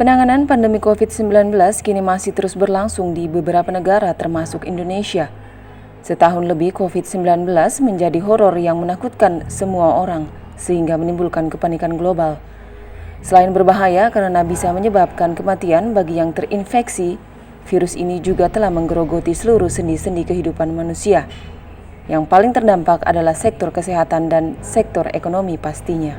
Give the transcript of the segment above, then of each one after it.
Penanganan pandemi COVID-19 kini masih terus berlangsung di beberapa negara termasuk Indonesia. Setahun lebih COVID-19 menjadi horor yang menakutkan semua orang sehingga menimbulkan kepanikan global. Selain berbahaya karena bisa menyebabkan kematian bagi yang terinfeksi, virus ini juga telah menggerogoti seluruh sendi-sendi kehidupan manusia. Yang paling terdampak adalah sektor kesehatan dan sektor ekonomi pastinya.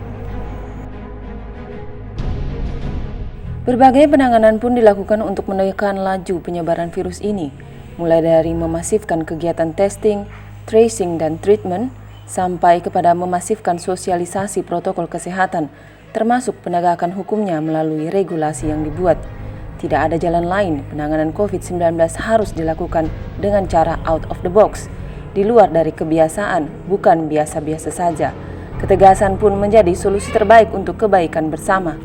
Berbagai penanganan pun dilakukan untuk menekan laju penyebaran virus ini, mulai dari memasifkan kegiatan testing, tracing, dan treatment, sampai kepada memasifkan sosialisasi protokol kesehatan, termasuk penegakan hukumnya melalui regulasi yang dibuat. Tidak ada jalan lain, penanganan COVID-19 harus dilakukan dengan cara out of the box, di luar dari kebiasaan, bukan biasa-biasa saja. Ketegasan pun menjadi solusi terbaik untuk kebaikan bersama.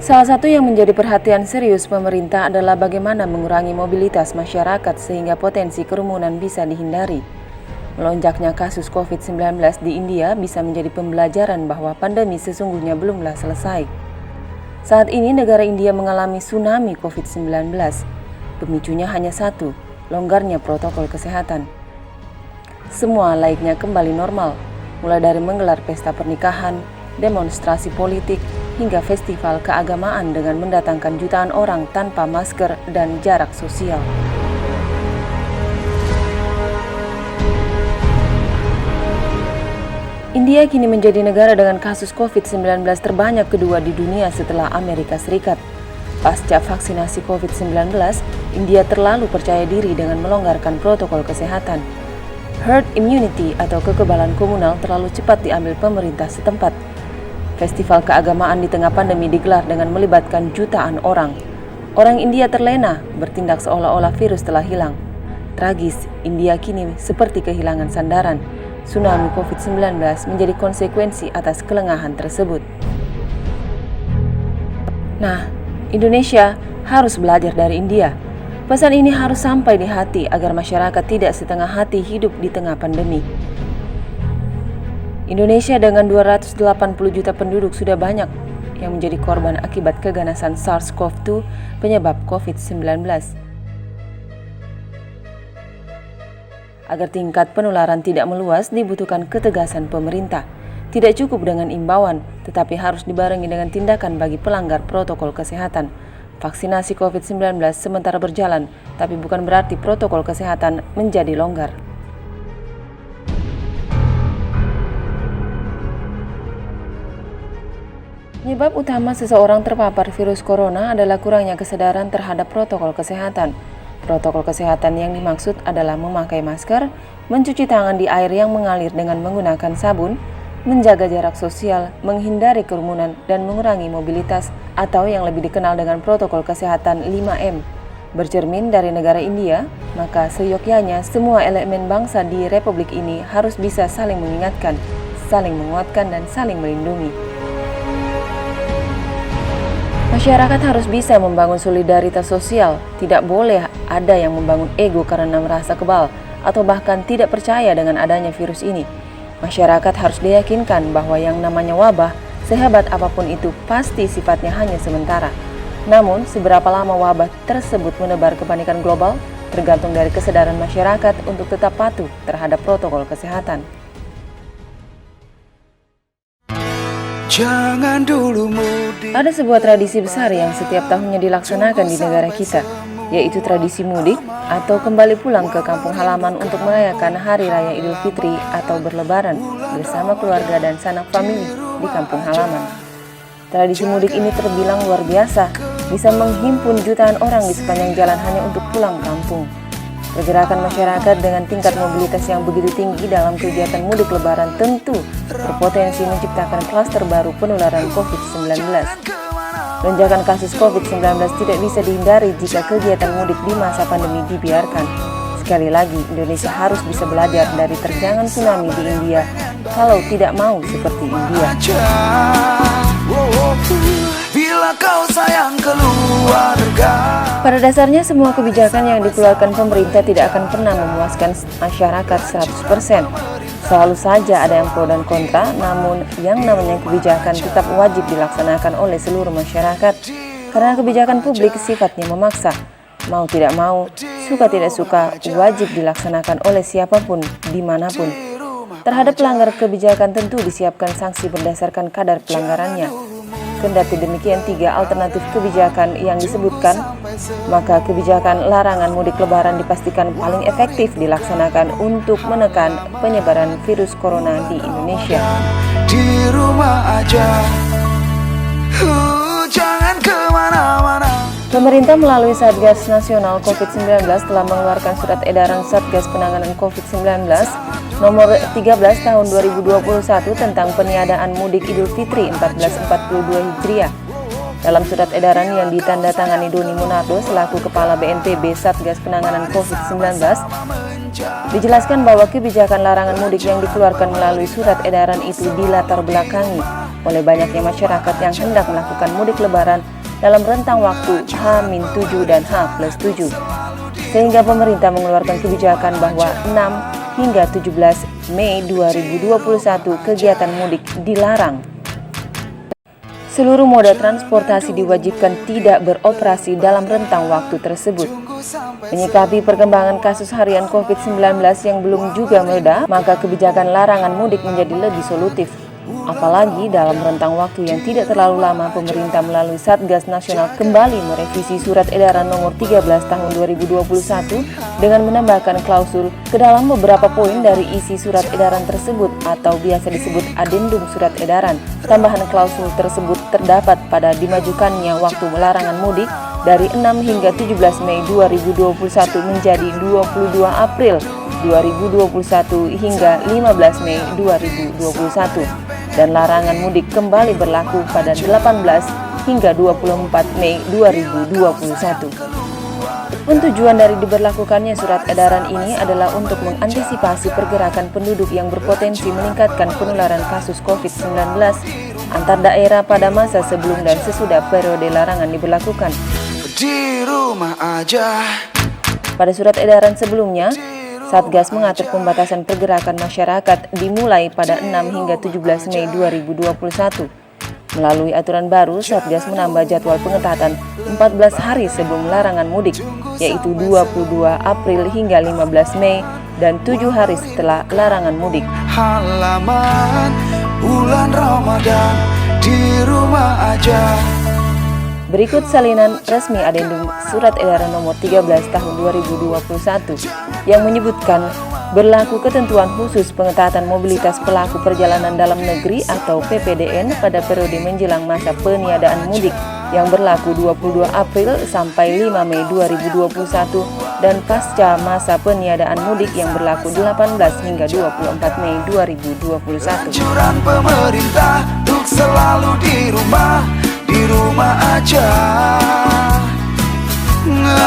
Salah satu yang menjadi perhatian serius pemerintah adalah bagaimana mengurangi mobilitas masyarakat sehingga potensi kerumunan bisa dihindari. Melonjaknya kasus COVID-19 di India bisa menjadi pembelajaran bahwa pandemi sesungguhnya belumlah selesai. Saat ini negara India mengalami tsunami COVID-19. Pemicunya hanya satu, longgarnya protokol kesehatan. Semua layaknya kembali normal, mulai dari menggelar pesta pernikahan, demonstrasi politik, hingga festival keagamaan dengan mendatangkan jutaan orang tanpa masker dan jarak sosial. India kini menjadi negara dengan kasus COVID-19 terbanyak kedua di dunia setelah Amerika Serikat. Pasca vaksinasi COVID-19, India terlalu percaya diri dengan melonggarkan protokol kesehatan. Herd immunity atau kekebalan komunal terlalu cepat diambil pemerintah setempat. Festival keagamaan di tengah pandemi digelar dengan melibatkan jutaan orang. Orang India terlena, bertindak seolah-olah virus telah hilang. Tragis, India kini seperti kehilangan sandaran. Tsunami COVID-19 menjadi konsekuensi atas kelengahan tersebut. Nah, Indonesia harus belajar dari India. Pesan ini harus sampai di hati agar masyarakat tidak setengah hati hidup di tengah pandemi. Indonesia dengan 280 juta penduduk sudah banyak yang menjadi korban akibat keganasan SARS-CoV-2 penyebab COVID-19. Agar tingkat penularan tidak meluas dibutuhkan ketegasan pemerintah. Tidak cukup dengan imbauan, tetapi harus dibarengi dengan tindakan bagi pelanggar protokol kesehatan. Vaksinasi COVID-19 sementara berjalan, tapi bukan berarti protokol kesehatan menjadi longgar. Penyebab utama seseorang terpapar virus corona adalah kurangnya kesadaran terhadap protokol kesehatan. Protokol kesehatan yang dimaksud adalah memakai masker, mencuci tangan di air yang mengalir dengan menggunakan sabun, menjaga jarak sosial, menghindari kerumunan, dan mengurangi mobilitas atau yang lebih dikenal dengan protokol kesehatan 5M. Bercermin dari negara India, maka seyogyanya semua elemen bangsa di Republik ini harus bisa saling mengingatkan, saling menguatkan, dan saling melindungi. Masyarakat harus bisa membangun solidaritas sosial, tidak boleh ada yang membangun ego karena merasa kebal atau bahkan tidak percaya dengan adanya virus ini. Masyarakat harus diyakinkan bahwa yang namanya wabah, sehebat apapun itu pasti sifatnya hanya sementara. Namun, seberapa lama wabah tersebut menebar kepanikan global tergantung dari kesadaran masyarakat untuk tetap patuh terhadap protokol kesehatan. Jangan dulu mudik. Ada sebuah tradisi besar yang setiap tahunnya dilaksanakan di negara kita, yaitu tradisi mudik atau kembali pulang ke kampung halaman untuk merayakan Hari Raya Idul Fitri atau berlebaran bersama keluarga dan sanak famili di kampung halaman. Tradisi mudik ini terbilang luar biasa, bisa menghimpun jutaan orang di sepanjang jalan hanya untuk pulang kampung. Pergerakan masyarakat dengan tingkat mobilitas yang begitu tinggi dalam kegiatan mudik lebaran tentu berpotensi menciptakan klaster baru penularan COVID-19. Lonjakan kasus COVID-19 tidak bisa dihindari jika kegiatan mudik di masa pandemi dibiarkan. Sekali lagi, Indonesia harus bisa belajar dari terjangan tsunami di India kalau tidak mau seperti India. Bila kau sayang keluarga. Pada dasarnya semua kebijakan yang dikeluarkan pemerintah tidak akan pernah memuaskan masyarakat 100%. Selalu saja ada yang pro dan kontra, namun yang namanya kebijakan tetap wajib dilaksanakan oleh seluruh masyarakat. Karena kebijakan publik sifatnya memaksa. Mau tidak mau, suka tidak suka, wajib dilaksanakan oleh siapapun, dimanapun. Terhadap pelanggar kebijakan tentu disiapkan sanksi berdasarkan kadar pelanggarannya. Kendati demikian 3 alternatif kebijakan yang disebutkan, maka kebijakan larangan mudik lebaran dipastikan paling efektif dilaksanakan untuk menekan penyebaran virus corona di Indonesia. Di rumah aja, jangan kemana-mana. Pemerintah melalui Satgas Nasional COVID-19 telah mengeluarkan surat edaran Satgas Penanganan COVID-19 nomor 13 tahun 2021 tentang peniadaan mudik Idul Fitri 1442 Hijriah. Dalam surat edaran yang ditandatangani Doni Monardo selaku Kepala BNPB Satgas Penanganan COVID-19, dijelaskan bahwa kebijakan larangan mudik yang dikeluarkan melalui surat edaran itu dilatar belakangi oleh banyaknya masyarakat yang hendak melakukan mudik lebaran dalam rentang waktu H-7 dan H+7. Sehingga pemerintah mengeluarkan kebijakan bahwa 6 hingga 17 Mei 2021 kegiatan mudik dilarang. Seluruh moda transportasi diwajibkan tidak beroperasi dalam rentang waktu tersebut. Menyikapi perkembangan kasus harian COVID-19 yang belum juga mereda, maka kebijakan larangan mudik menjadi lebih solutif. Apalagi dalam rentang waktu yang tidak terlalu lama, pemerintah melalui Satgas Nasional kembali merevisi Surat Edaran Nomor 13 Tahun 2021 dengan menambahkan klausul ke dalam beberapa poin dari isi surat edaran tersebut atau biasa disebut adendum surat edaran. Tambahan klausul tersebut terdapat pada dimajukannya waktu larangan mudik dari 6 hingga 17 Mei 2021 menjadi 22 April 2021 hingga 15 Mei 2021. Dan larangan mudik kembali berlaku pada 18 hingga 24 Mei 2021. Tujuan dari diberlakukannya surat edaran ini adalah untuk mengantisipasi pergerakan penduduk yang berpotensi meningkatkan penularan kasus COVID-19 antar daerah pada masa sebelum dan sesudah periode larangan diberlakukan. Di rumah aja. Pada surat edaran sebelumnya, Satgas mengatur pembatasan pergerakan masyarakat dimulai pada 6 hingga 17 Mei 2021. Melalui aturan baru, Satgas menambah jadwal pengetatan 14 hari sebelum larangan mudik, yaitu 22 April hingga 15 Mei dan 7 hari setelah larangan mudik. Halaman bulan Ramadan, di rumah aja. Berikut salinan resmi adendum Surat Edaran Nomor 13 Tahun 2021 yang menyebutkan berlaku ketentuan khusus pengetatan mobilitas pelaku perjalanan dalam negeri atau PPDN pada periode menjelang masa peniadaan mudik yang berlaku 22 April sampai 5 Mei 2021 dan pasca masa peniadaan mudik yang berlaku 18 hingga 24 Mei 2021. Anjuran pemerintah untuk selalu di rumah aja.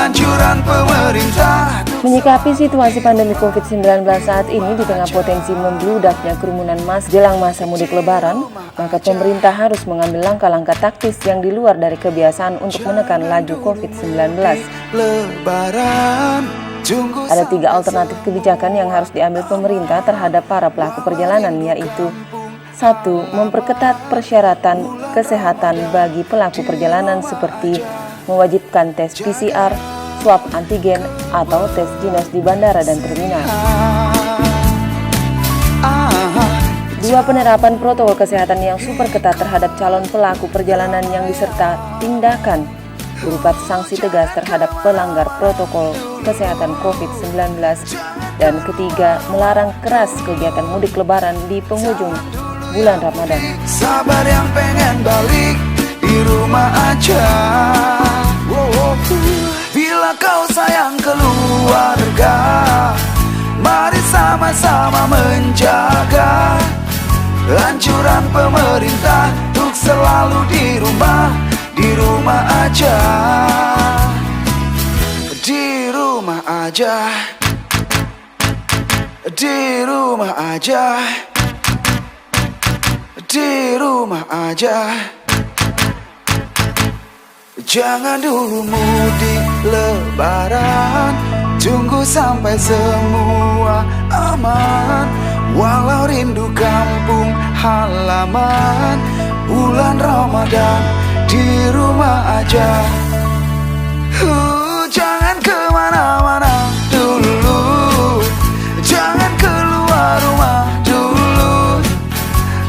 Anjuran pemerintah. Menyikapi situasi pandemi COVID-19 saat ini di tengah potensi membludaknya kerumunan mass jelang masa mudik lebaran, maka pemerintah harus mengambil langkah-langkah taktis yang di luar dari kebiasaan untuk menekan laju COVID-19. Ada 3 alternatif kebijakan yang harus diambil pemerintah terhadap para pelaku perjalanan, yaitu 1. Memperketat persyaratan kesehatan bagi pelaku perjalanan seperti mewajibkan tes PCR, swab antigen, atau tes ginos di bandara dan terminal. 2. Penerapan protokol kesehatan yang super ketat terhadap calon pelaku perjalanan yang diserta tindakan berupa sanksi tegas terhadap pelanggar protokol kesehatan COVID-19. Dan ketiga, melarang keras kegiatan mudik lebaran di penghujung bulan Ramadan. Sabar yang pengen balik di rumah aja. Bila kau sayang keluarga, mari sama-sama menjaga. Anjuran pemerintah untuk selalu di rumah aja. Di rumah aja. Di rumah aja. Di rumah aja. Jangan dulu mudik lebaran, tunggu sampai semua aman. Walau rindu kampung halaman, bulan Ramadan di rumah aja. Jangan kemana-mana dulu, jangan keluar rumah dulu.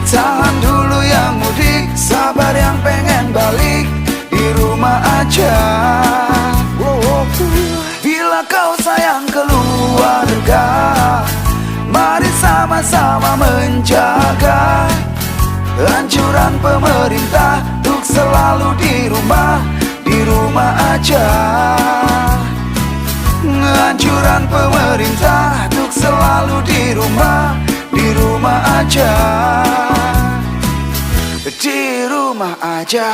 Tahan dulu yang mudik, sabar yang pengen balik, di rumah aja. Bila kau sayang keluarga, mari sama-sama menjaga. Anjuran pemerintah untuk selalu di rumah aja. Anjuran pemerintah untuk selalu di rumah aja. Di rumah aja.